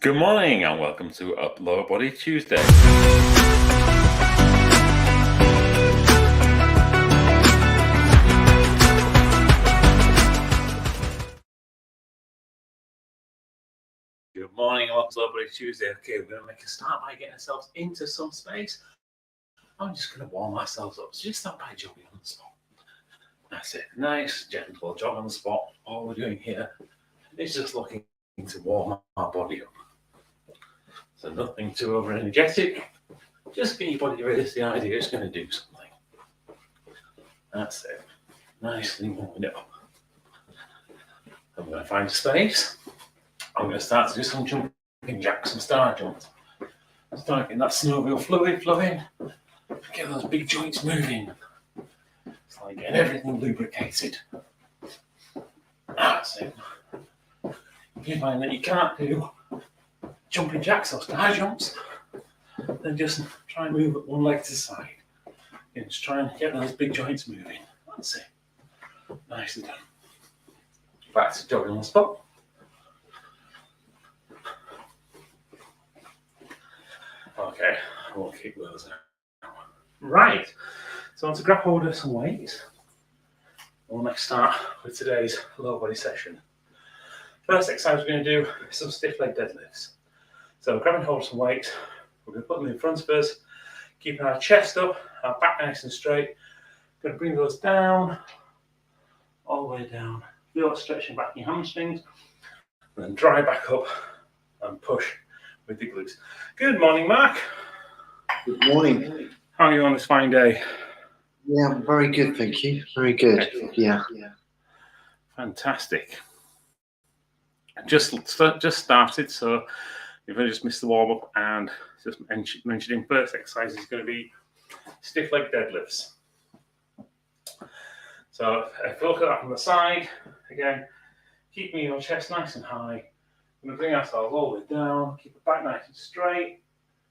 Good morning and welcome to Up Lower Body Tuesday. Good morning and welcome to Lower Body Tuesday. Okay, we're going to make a start by getting ourselves into some space. I'm just going to warm ourselves up. So just start by jogging on the spot. That's it. Nice, gentle jog on the spot. All we're doing here is just looking to warm our body up. So nothing too over energetic. Just get your body ready. It's the idea. It's going to do something. That's it. Nicely warming it up. I'm going to find a space. I'm going to start to do some jumping jacks, some star jumps. Start getting that snowmobile fluid flowing. Get those big joints moving. It's like getting everything lubricated. That's it. If you find that you can't do jumping jacks or star jumps, then just try and move one leg to the side. And just try and get those big joints moving. That's it. Nicely done. Back to jogging on the spot. Okay, I won't keep those out. Right, so I want to grab hold of some weights. We'll next start with today's lower body session. First exercise we're going to do is some stiff leg deadlifts. So we're grabbing hold of some weights, we're going to put them in front of us, keeping our chest up, our back nice and straight. We're going to bring those down, all the way down. Feel it stretching back your hamstrings, and then dry back up and push with the glutes. Good morning, Mark. Good morning. How are you on this fine day? Yeah, I'm very good, thank you. Very good. Excellent. Yeah. Fantastic. Just started, so you've just missed the warm up, and just mentioning first exercise is going to be stiff leg deadlifts. So if you look at that from the side, again, keeping your chest nice and high. We're going to bring ourselves all the way down, keep the back nice and straight.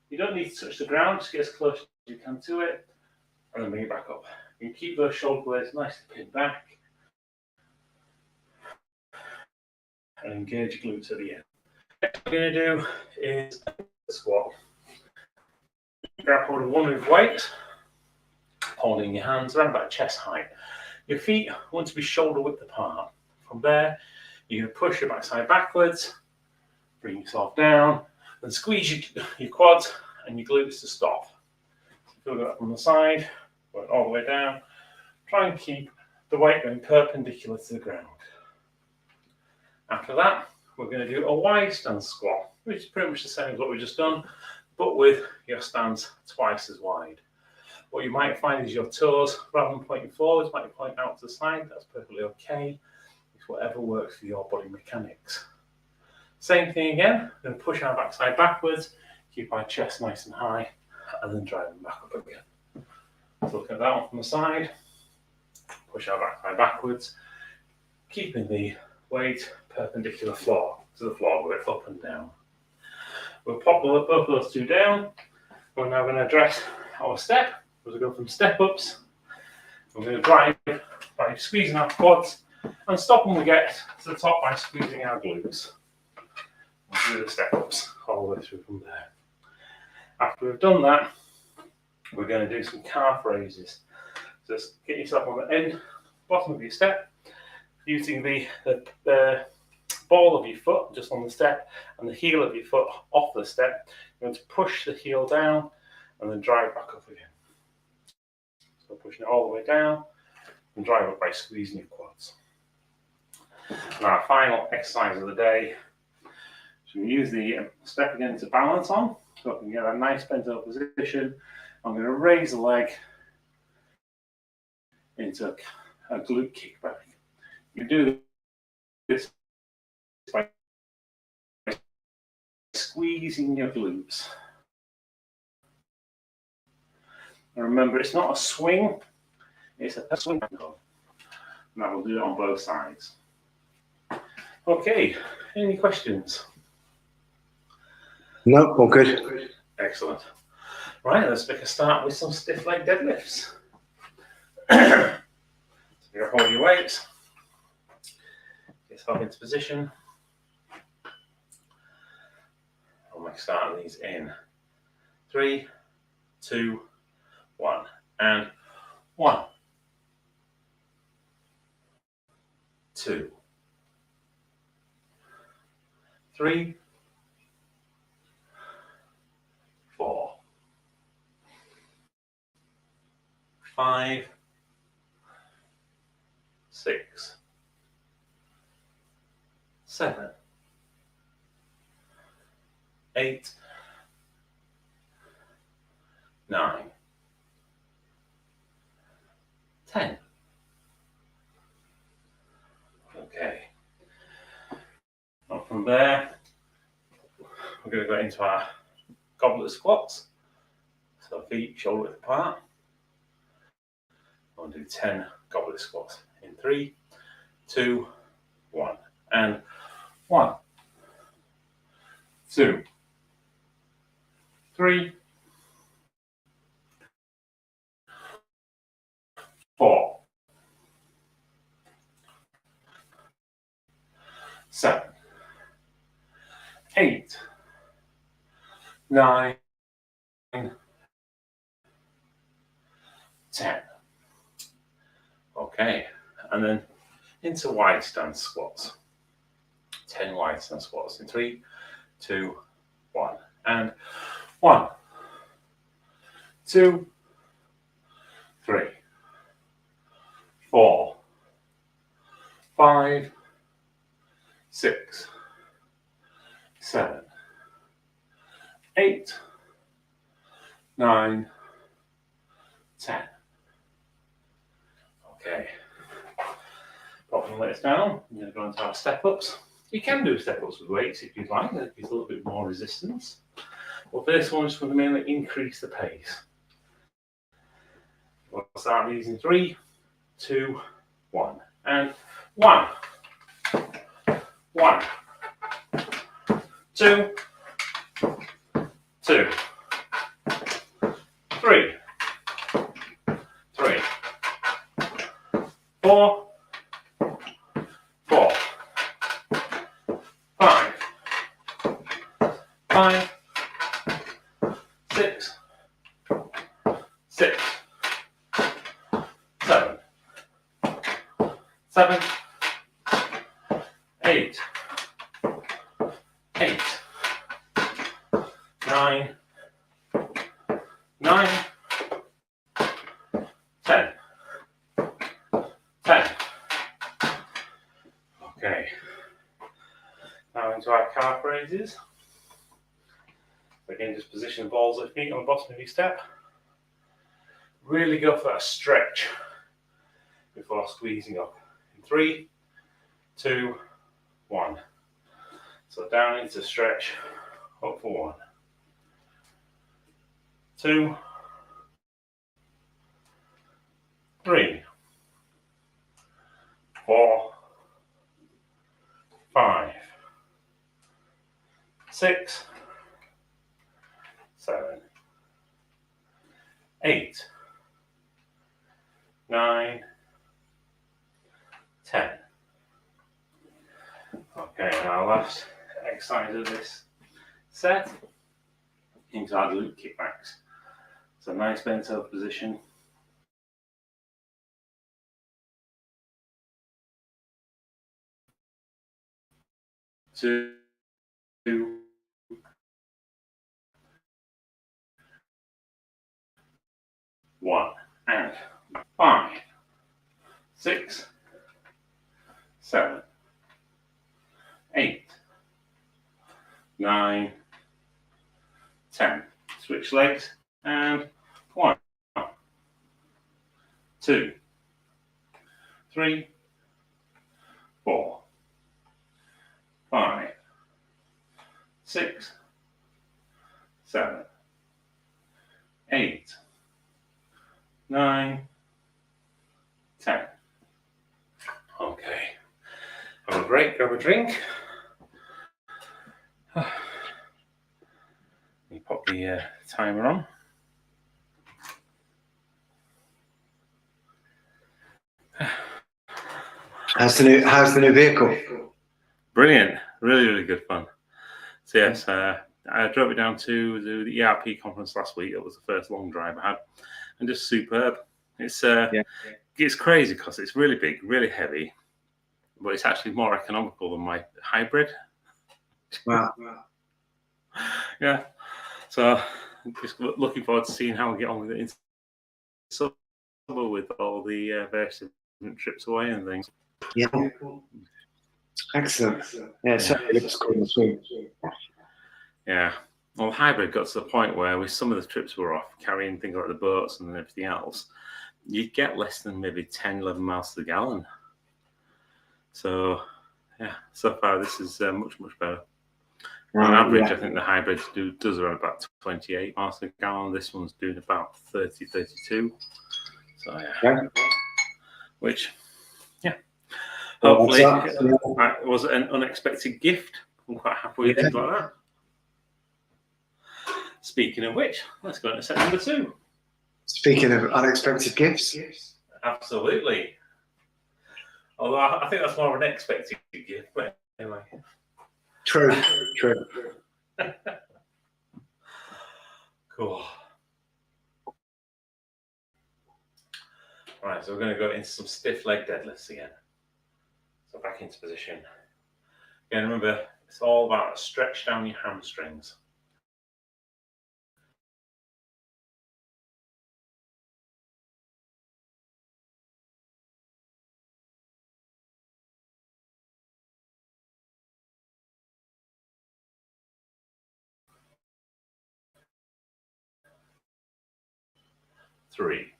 You don't need to touch the ground, just get as close as you can to it, and then bring it back up. You can keep those shoulder blades nicely pinned back, and engage your glutes at the end. Next what we're going to do is a squat. Grab hold of one move weight, holding your hands around about chest height. Your feet want to be shoulder width apart. From there, you're going to push your backside backwards, bring yourself down, and squeeze your quads and your glutes to stop. Feel that from the side, going all the way down. Try and keep the weight going perpendicular to the ground. After that, we're going to do a wide stance squat, which is pretty much the same as what we've just done, but with your stance twice as wide. What you might find is your toes, rather than pointing forwards, might point out to the side. That's perfectly okay. It's whatever works for your body mechanics. Same thing again. We're going to push our backside backwards, keep our chest nice and high, and then drive them back up again. So look at that one from the side. Push our backside backwards, keeping the weight perpendicular to the floor, with it up and down. We'll pop both of those two down. We're now going to address our step. We're going to go from step ups. We're going to drive by squeezing our quads and stop when we get to the top by squeezing our glutes. We'll do the step ups all the way through from there. After we've done that, we're going to do some calf raises. Just get yourself on the end, bottom of your step, using the ball of your foot just on the step and the heel of your foot off the step. You're going to push the heel down and then drive back up again. So pushing it all the way down and drive up by squeezing your quads. And our final exercise of the day, so we use the step again to balance on, so I can get a nice bent over position. I'm going to raise the leg into a glute kickback. You do this by squeezing your glutes. And remember, it's not a swing, it's a swing. And that will do it on both sides. Okay, any questions? No, all good. Excellent. Right, let's make a start with some stiff leg deadlifts. So you hold your weights, get yourself into position. like starting these in 3, 2, 1, and 1, 2, 3, 4, 5, 6, 7, 8, 9, 10. Okay. And from there, we're going to go into our goblet squats. So feet shoulder width apart. I'll do 10 goblet squats in 3, 2, 1, and 1, 2, 3, 4, 7, 8, 9, 10. Okay, and then into wide stance squats. 10 wide stance squats in 3, 2, 1, and 1, 2, 3, 4, 5, 6, 7, 8, 9, 10. Okay. Pop the weights down. I'm going to go into our step ups. You can do step ups with weights if you'd like. That gives a little bit more resistance. But for this one, I'm just going to mainly increase the pace. We'll start these in 3, 2, 1, and 1, 1, 2, 2, 3, 3, 4, 4, 5, 5, 6, 6, 7, 7, 8, 8, 9, 9, 10, 10. Okay. Now into our calf raises. Again, just position the balls of feet on the bottom of your step. Really go for that stretch before squeezing up. In 3, 2, 1. So down into stretch, up for 1, 2, 3, 4, 5, 6, 7, 8, 9, 10. Okay, now last exercise of this set into our glute kickbacks. So nice bent over position. Two, 1, and 5, 6, 7, 8, 9, 10. Switch legs and 1, 2, 3, 4, 5, 6, 7, 8, 9, 10. Okay. Have a break, grab a drink. You pop the timer on. How's the new vehicle? Brilliant, really good fun. So yes, I I drove it down to the ERP conference last week. It was the first long drive I had, and just superb. It's crazy because it's really big, really heavy, but it's actually more economical than my hybrid. Wow. Yeah. So just looking forward to seeing how we get on with it in summer with all the various different trips away and things. Yeah. Excellent. Yeah, it certainly looks cool too. Yeah. Well, the hybrid got to the point where with some of the trips we're off, carrying things like the boats and everything else, you get less than maybe 10, 11 miles to the gallon. So, yeah, so far this is much, much better. On average, I think the hybrid does around about 28 miles to the gallon. This one's doing about 30, 32. So, yeah. Which, yeah. Hopefully, it was an unexpected gift. I'm quite happy with things like that. Speaking of which, let's go into set number 2. Speaking of unexpected gifts. Absolutely. Although I think that's more of an expected gift, but anyway. True. Cool. Right, so we're going to go into some stiff leg deadlifts again. So back into position. Again, remember, it's all about stretch down your hamstrings. Three,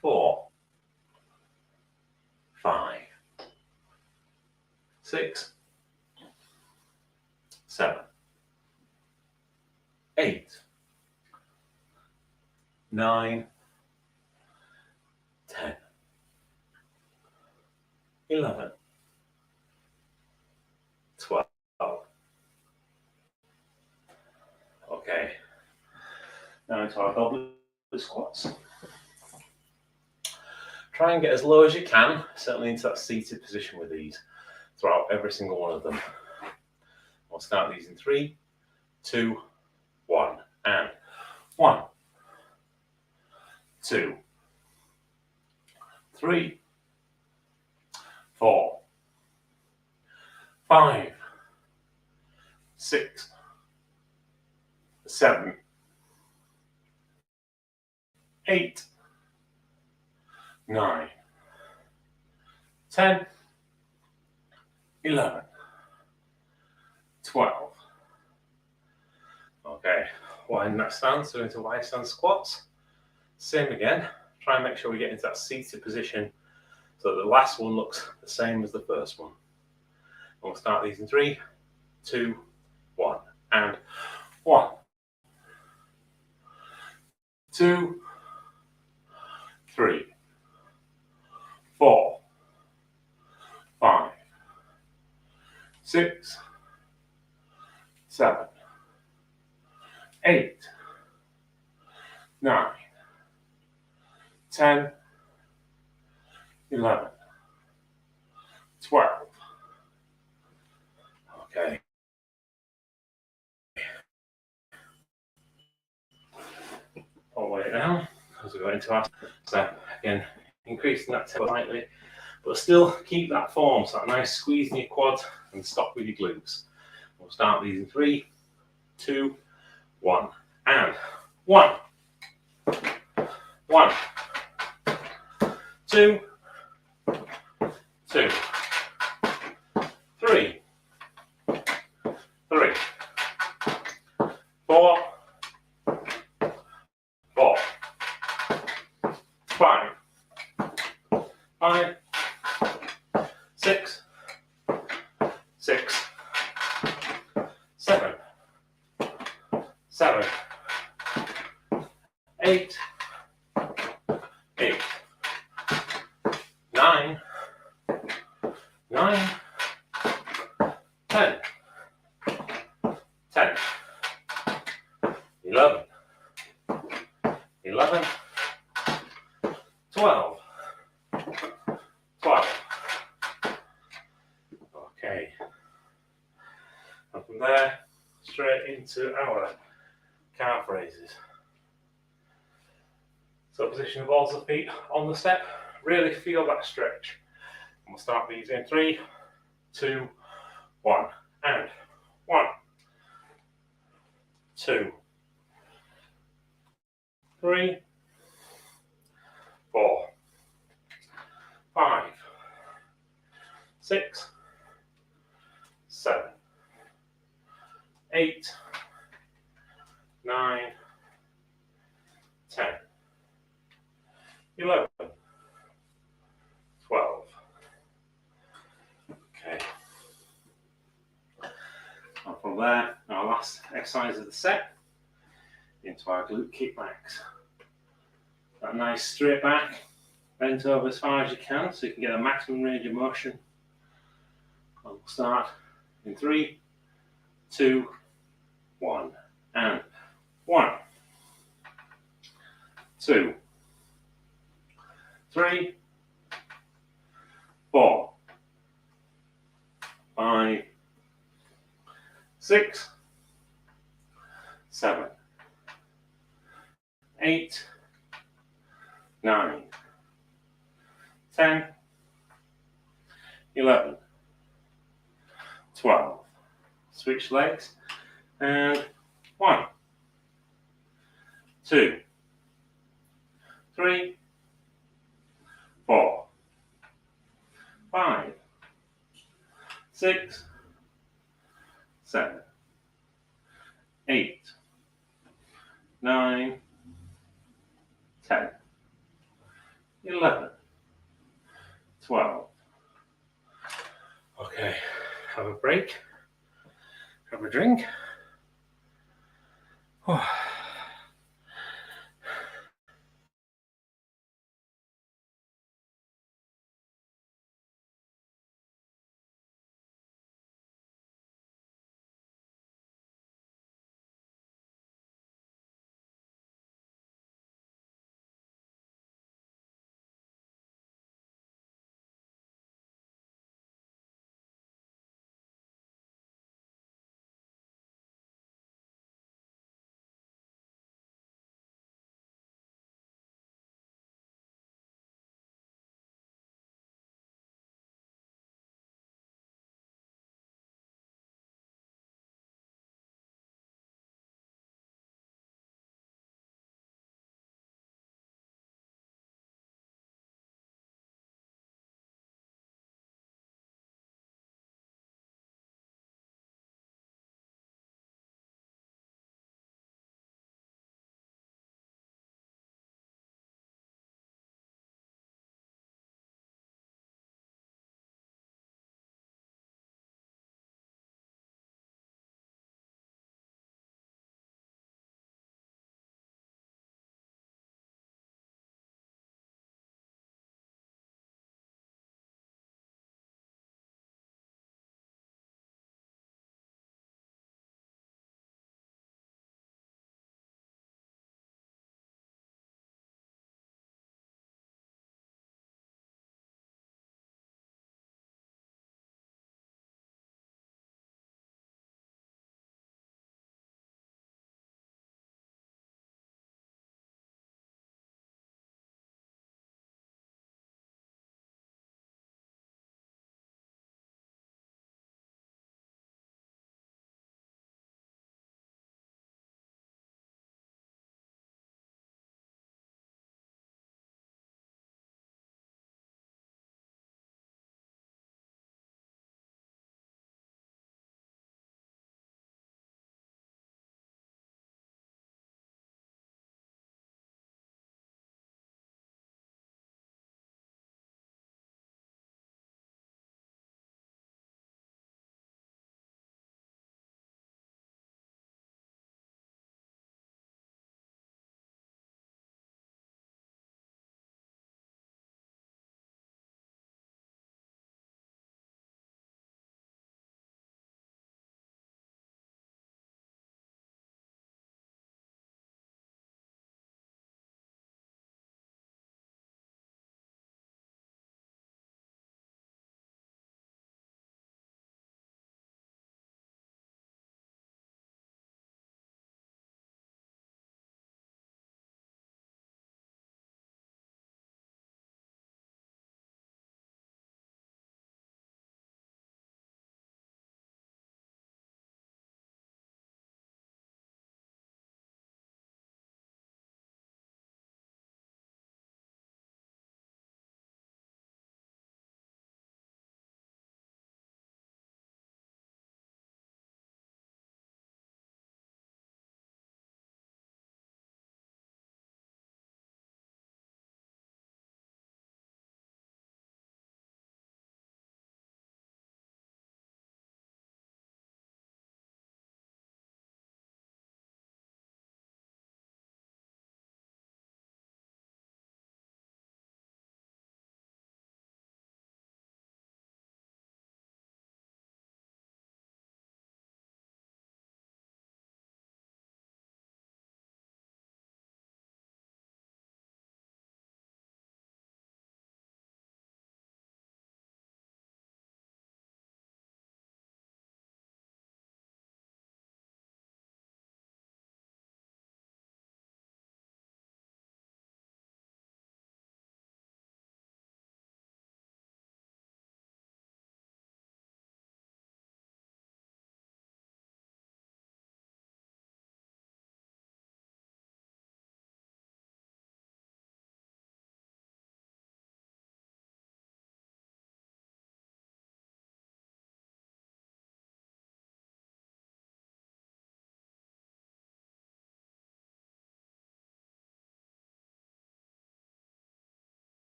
4, 5, 6, 7, 8, 9, 10, 11, 12. Okay. Now into our goblet squats. Try and get as low as you can, certainly into that seated position with these, throughout every single one of them. We'll start these in 3, 2, 1, and 1, 2, 3, 4, 5, 6, 7, 8, 9, 10, 11, 12. Okay, widen that stance, so into wide stance squats. Same again, try and make sure we get into that seated position so that the last one looks the same as the first one. And we'll start these in 3, 2, 1, and 1, 2, 3, 4, 5, 6, 7, 8, 9, 10, 11, 12. Okay. All the way down as we go into our step. Again, increasing that tempo slightly, but still keep that form, so that nice squeeze in your quad and stop with your glutes. We'll start these in 3, 2, 1, and 1, 1, 2, 2, 3, 3, 4, 4, 5, 5, 6, 6, 7, 7, 8, 8, 9, 9, 10, 10, 11, 11, 12, 12. Okay. And from there, straight into our calf raises. So position the balls of feet on the step. Really feel that stretch. And we'll start these in 3, 2, 1. And 1, 2, 3, 4, 5, 6, 7, 8, 9, 10, 11, 12. Okay. And from there, our last exercise of the set, into our glute kickbacks. That nice straight back, bent over as far as you can so you can get a maximum range of motion. And we'll start in 3, 2, 1. And 1, 2, 3, 4, 5, 6, 7, 8, 9, 10, 11, 12. Switch legs. And 1, 2, 3, 4, 5, 6, 7, 8, 9, 10, 11, 12. Okay, have a break, have a drink. Oh.